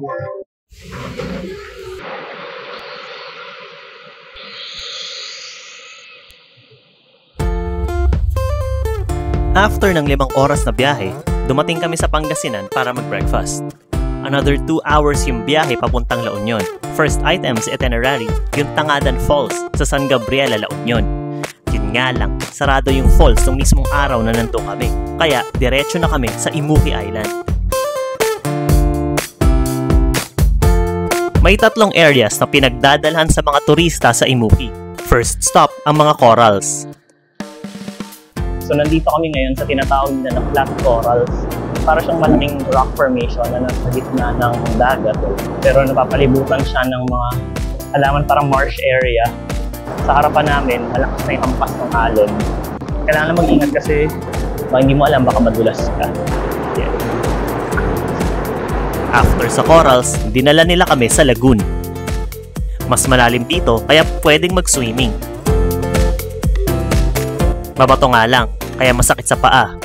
After ng 5 oras na biyahe, dumating kami sa Pangasinan para mag-breakfast. Another 2 hours yung biyahe papuntang La Union. First item sa itinerary, yung Tangadan Falls sa San Gabriel, La Union. Yun nga lang, sarado yung falls nung mismong araw na nandun kami. Kaya, diretso na kami sa Imuki Island. May 3 areas na pinagdadalhan sa mga turista sa Imuki. First stop, ang mga corals. So nandito kami ngayon sa tinatawag na flat corals. Para siyang malaking rock formation na nasa gitna ng dagat. Pero napapalibutan siya ng mga halaman, parang marsh area. Sa harapan namin, malakas na yung hampas ng alon. Kailangan mag-ingat kasi hindi mo alam, baka madulas ka. Yeah. After sa corals, dinala nila kami sa lagoon. Mas malalim dito kaya pwedeng mag-swimming. Mabato nga lang, kaya masakit sa paa.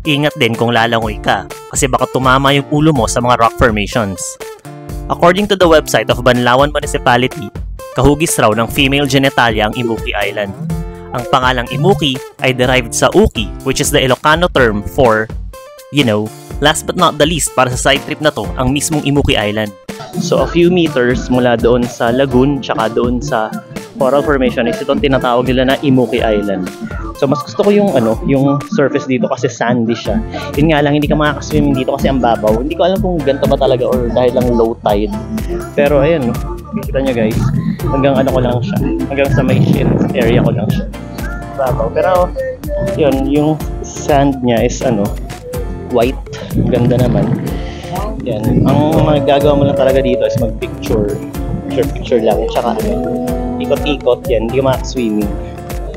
Ingat din kung lalangoy ka, kasi baka tumama yung ulo mo sa mga rock formations. According to the website of Banlawan Municipality, kahugis raw ng female genitalia ang Imuki Island. Ang pangalang Imuki ay derived sa Uki, which is the Ilocano term for, last but not the least para sa side trip na to, ang mismong Imuki Island. So a few meters mula doon sa lagoon, tsaka doon sa coral formation is itong tinatawag nila na Imuki Island. So mas gusto ko yung surface dito kasi sandy siya. Yun nga lang, hindi ka makakaswimming dito kasi ang babaw. Hindi ko alam kung ganito ba talaga or dahil lang low tide. Pero ayun, kita nyo guys, hanggang ko lang siya. Hanggang sa may shin area ko lang siya. Babaw. Pero yun, yung sand niya is white. Ganda naman. Yan. Ang magagawa mo lang talaga dito is mag-picture. Picture lang. Tsaka ikot-ikot yan. Hindi ka makakaswimming.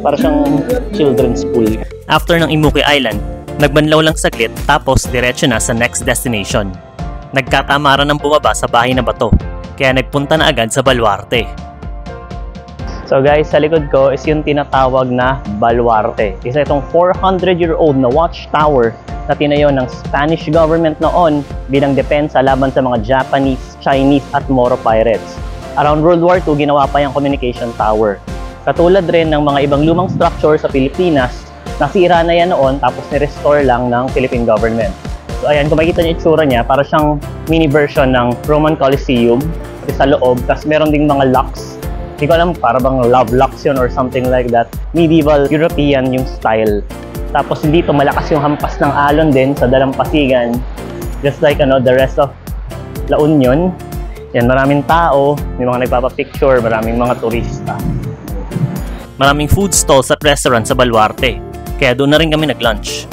Para siyang children's pool. After ng Imuki Island, nagbanlaw lang saglit tapos diretso na sa next destination. Nagkatamaran ng bumaba sa bahay na bato, kaya nagpunta na agad sa Baluarte. So guys, sa likod ko is yung tinatawag na Baluarte. Isa itong 400-year-old na watchtower na tinayo ng Spanish government noon bilang depensa laban sa mga Japanese, Chinese at Moro pirates. Around World War II, ginawa pa yung communication tower. Katulad rin ng mga ibang lumang structure sa Pilipinas, nasira na yan noon tapos ni-restore lang ng Philippine government. So ayan, kung makikita niyo itsura niya, para siyang mini version ng Roman Coliseum sa loob, tapos meron ding mga locks. Hindi ko alam, para bang love locks yun or something like that. Medieval European yung style. Tapos dito malakas yung hampas ng alon din sa dalampasigan, just like the rest of La Union. Yan, maraming tao, may mga nagpapapicture, maraming mga turista. Maraming food stalls at restaurant sa Baluarte, kaya doon na rin kami nag-lunch.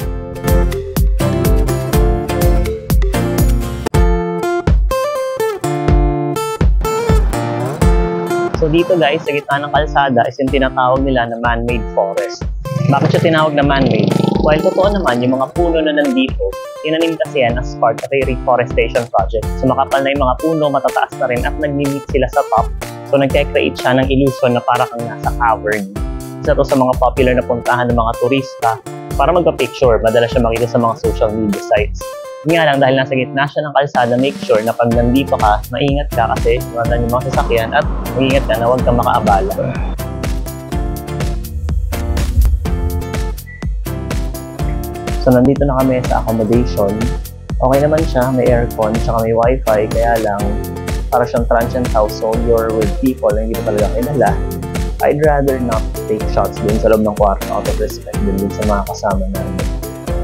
So dito guys, sa gitna ng kalsada is yung tinatawag nila na man-made forest. Bakit siya tinawag na man-made? While totoo naman, yung mga puno na nandito, tinanim kasi yan as part of a reforestation project. So makapal na yung mga puno, matataas na rin at nag-meet sila sa top. So nagka-create siya ng illusion na para kang nasa cavern. Isa to sa mga popular na puntahan ng mga turista para magpa-picture. Madalas siya makita sa mga social media sites. Nga lang, dahil nasa gitna siya ng kalsada, make sure na pag nandito ka, maingat ka kasi yung mga sasakyan at maingat ka na huwag kang makaabala. So nandito na kami sa accommodation. Okay naman siya, may aircon, tsaka may wifi, kaya lang para siyang transient house, so you're with people na hindi mo talaga kilala. I'd rather not take shots din sa loob ng kwarto out of respect din sa mga kasama namin.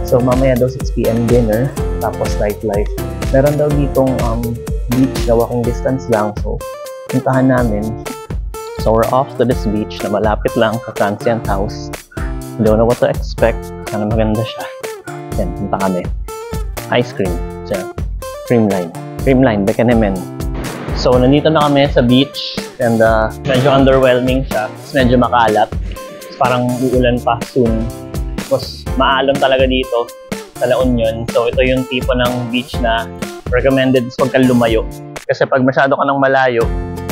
So mamaya daw 6 PM dinner, tapos nightlife. Meron daw ditong beach na walking distance lang, so puntahan namin. So we're off to this beach na malapit lang sa transient house. Don't know what to expect, sana maganda siya. Yan, punta kami. Ice cream, Creamline, Bekenemen. So, nandito na kami sa beach and medyo underwhelming siya. Medyo makalat. Parang uulan pa soon. Tapos, maalon talaga dito sa La Union. So, ito yung tipo ng beach na recommended huwag kang lumayo. Kasi pag masyado ka ng malayo,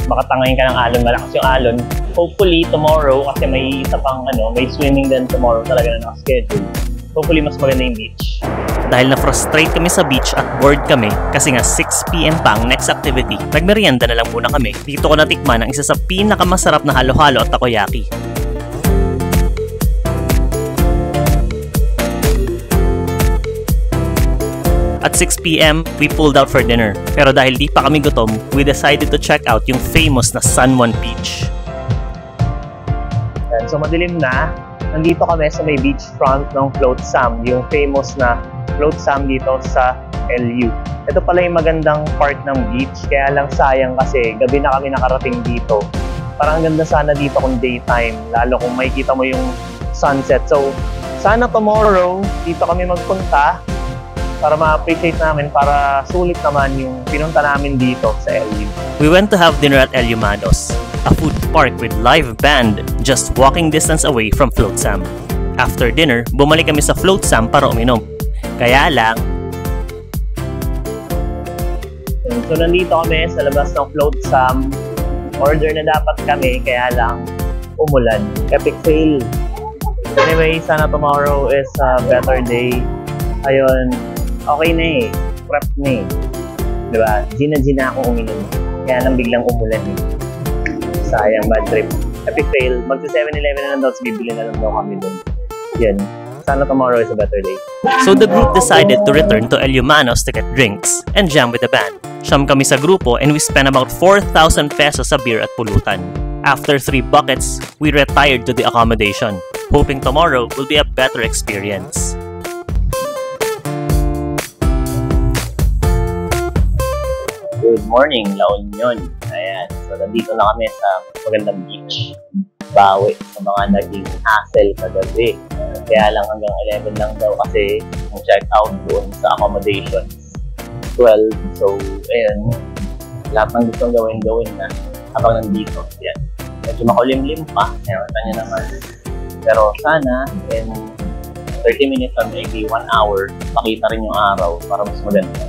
makatangayin ka ng alon, malakas yung alon. Hopefully, tomorrow, kasi may isa pang may swimming din tomorrow talaga na nakaschedule. Hopefully, mas maganda yung beach. Dahil na-frustrate kami sa beach at bored kami kasi nga 6 PM pa ang next activity, nagmerienda na lang muna kami. Dito ko natikman ang isa sa pinakamasarap na halo-halo at takoyaki. At 6 PM, we pulled out for dinner. Pero dahil di pa kami gutom, we decided to check out yung famous na San Juan Beach. So madilim na, nandito kami sa may beachfront ng Flotsam, yung famous na Flotsam dito sa LU. Ito pala yung magandang part ng beach, kaya lang sayang kasi gabi na kami nakarating dito. Parang ganda sana dito kung daytime, lalo kung makikita mo yung sunset. So sana tomorrow dito kami magpunta para ma-appreciate namin, para sulit naman yung pinunta namin dito sa LU. We went to have dinner at LU Manos, a food park with live band just walking distance away from Flotsam. After dinner, bumalik kami sa Flotsam para uminom. Kaya lang, so nandito kami sa labas ng Flotsam. Order na dapat kami, kaya lang umulan. Epic fail. Anyway, sana tomorrow is a better day. Ayun, okay na eh. Prep na eh. Diba? Gina akong uminom. Kaya lang biglang umulan eh. Sayang, bad trip. Epic fail. Magsa 7-Eleven na lang daw, bibili na lang daw kami dun. Yan. Sana tomorrow is a better day. So the group decided to return to LU Manos to get drinks and jam with the band. Siyam kami sa grupo and we spent about 4,000 pesos sa beer at pulutan. After 3 buckets, we retired to the accommodation, hoping tomorrow will be a better experience. Good morning, La Union. Ayan, so nandito na kami sa magandang beach. Bawi sa mga naging hassle kagabi. Kaya lang hanggang 11 lang daw kasi ang check out doon sa accommodations 12. So, ayan, lahat ng gustong gawin na habang nandito. Ayan, medyo makulimlim pa. Ayan, kanya naman. Pero sana, in 30 minutes or maybe 1 hour, makita rin yung araw para mas maganda.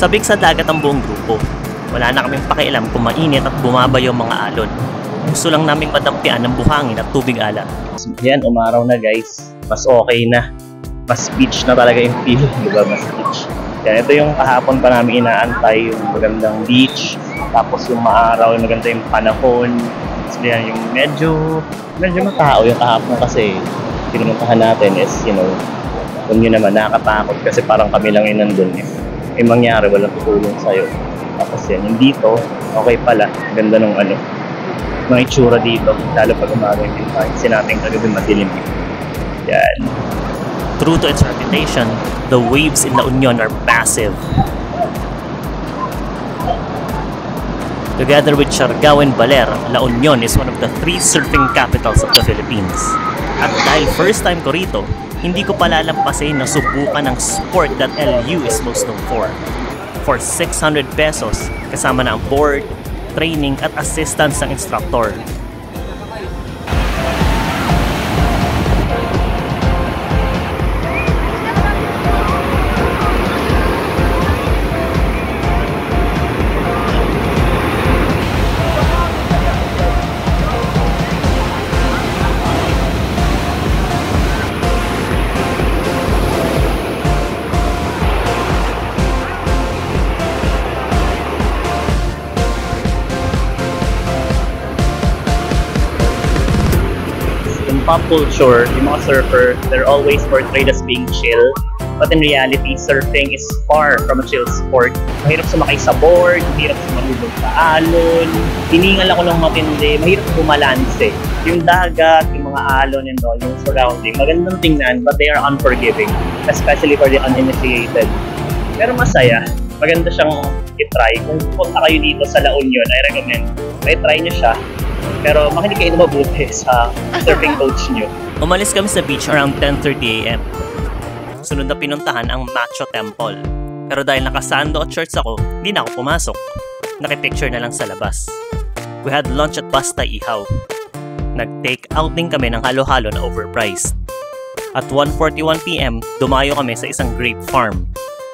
Sabik sa dagat ang buong grupo. Wala na kaming pakialam kung mainit at bumaba yung mga alon. Gusto lang naming madampian ng buhangin at tubig alat. Yan, umaraw na guys. Mas okay na. Mas beach na talaga yung feel. Diba? Mas beach. Yan, ito yung kahapon pa namin inaantay, yung magandang beach. Tapos yung maaraw, yung maganda yung panahon. So yan, yung medyo matao yung kahapon kasi pinuntahan natin is, you know, kung yun naman, nakakatakot kasi parang kami lang yung nandun eh. May mangyari, walang tutulong sa'yo. Tapos yan, yung dito, okay pala. Ganda nung mga itsura dito. Lalo pag umaga yung time. Sinabing kagabi madilim. Yan. True to its reputation, the waves in La Union are massive. Together with Siargao and Baler, La Union is one of the 3 surfing capitals of the Philippines. At dahil first time ko rito, hindi ko palalampasin na subukan ang sport that LU is most known for. For 600 pesos, kasama na ang board, training at assistance ng instructor. Pop culture, yung mga surfer, they're always portrayed as being chill. But in reality, surfing is far from a chill sport. Mahirap sumakay sa board, mahirap sumalubog sa alon, hiningal ako ng matindi, mahirap bumalanse. Yung dagat, yung mga alon and all, yung surrounding, magandang tingnan, but they are unforgiving, especially for the uninitiated. Pero masaya, maganda siyang i-try. Kung punta kayo dito sa La Union, I recommend, try nyo siya. Pero makinig kayo na mabuti sa surfing coach nyo. Umalis kami sa beach around 10:30 AM. Sunod na pinuntahan ang Macho Temple. Pero dahil nakasando at shorts ako, hindi na ako pumasok. Nakipicture na lang sa labas. We had lunch at Basta Ihaw. Nag-take out din kami ng halo-halo na overpriced. At 1:41 PM, dumayo kami sa isang grape farm.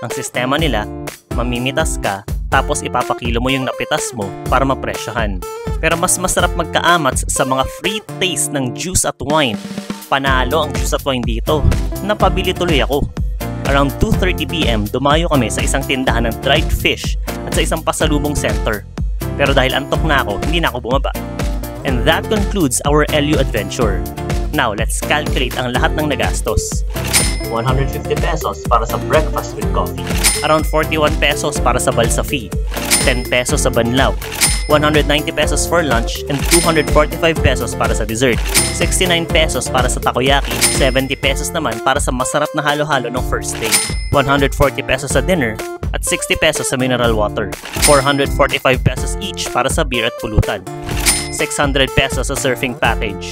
Ang sistema nila, mamimitas ka, tapos ipapakilo mo yung napitas mo para mapresyohan. Pero mas masarap magkaamats sa mga free taste ng juice at wine. Panalo ang juice at wine dito. Napabili tuloy ako. Around 2:30 PM, dumayo kami sa isang tindahan ng dried fish at sa isang pasalubong center. Pero dahil antok na ako, hindi na ako bumaba. And that concludes our LU adventure. Now, let's calculate ang lahat ng nagastos. 150 pesos para sa breakfast with coffee. Around 41 pesos para sa balsa fee. 10 pesos sa banlaw. 190 pesos for lunch and 245 pesos para sa dessert. 69 pesos para sa takoyaki. 70 pesos naman para sa masarap na halo-halo ng first day. 140 pesos sa dinner at 60 pesos sa mineral water. 445 pesos each para sa beer at pulutan. 600 pesos sa surfing package.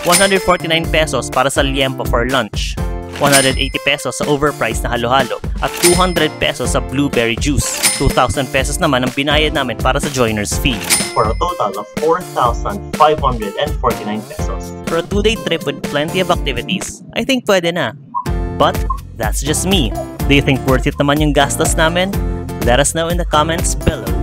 149 pesos para sa liempo for lunch. 180 pesos sa overpriced na halo-halo at 200 pesos sa blueberry juice. 2,000 pesos naman ang binayad namin para sa joiner's fee. For a total of 4,549 pesos. For a 2-day trip with plenty of activities, I think pwede na. But that's just me. Do you think worth it naman yung gastos namin? Let us know in the comments below.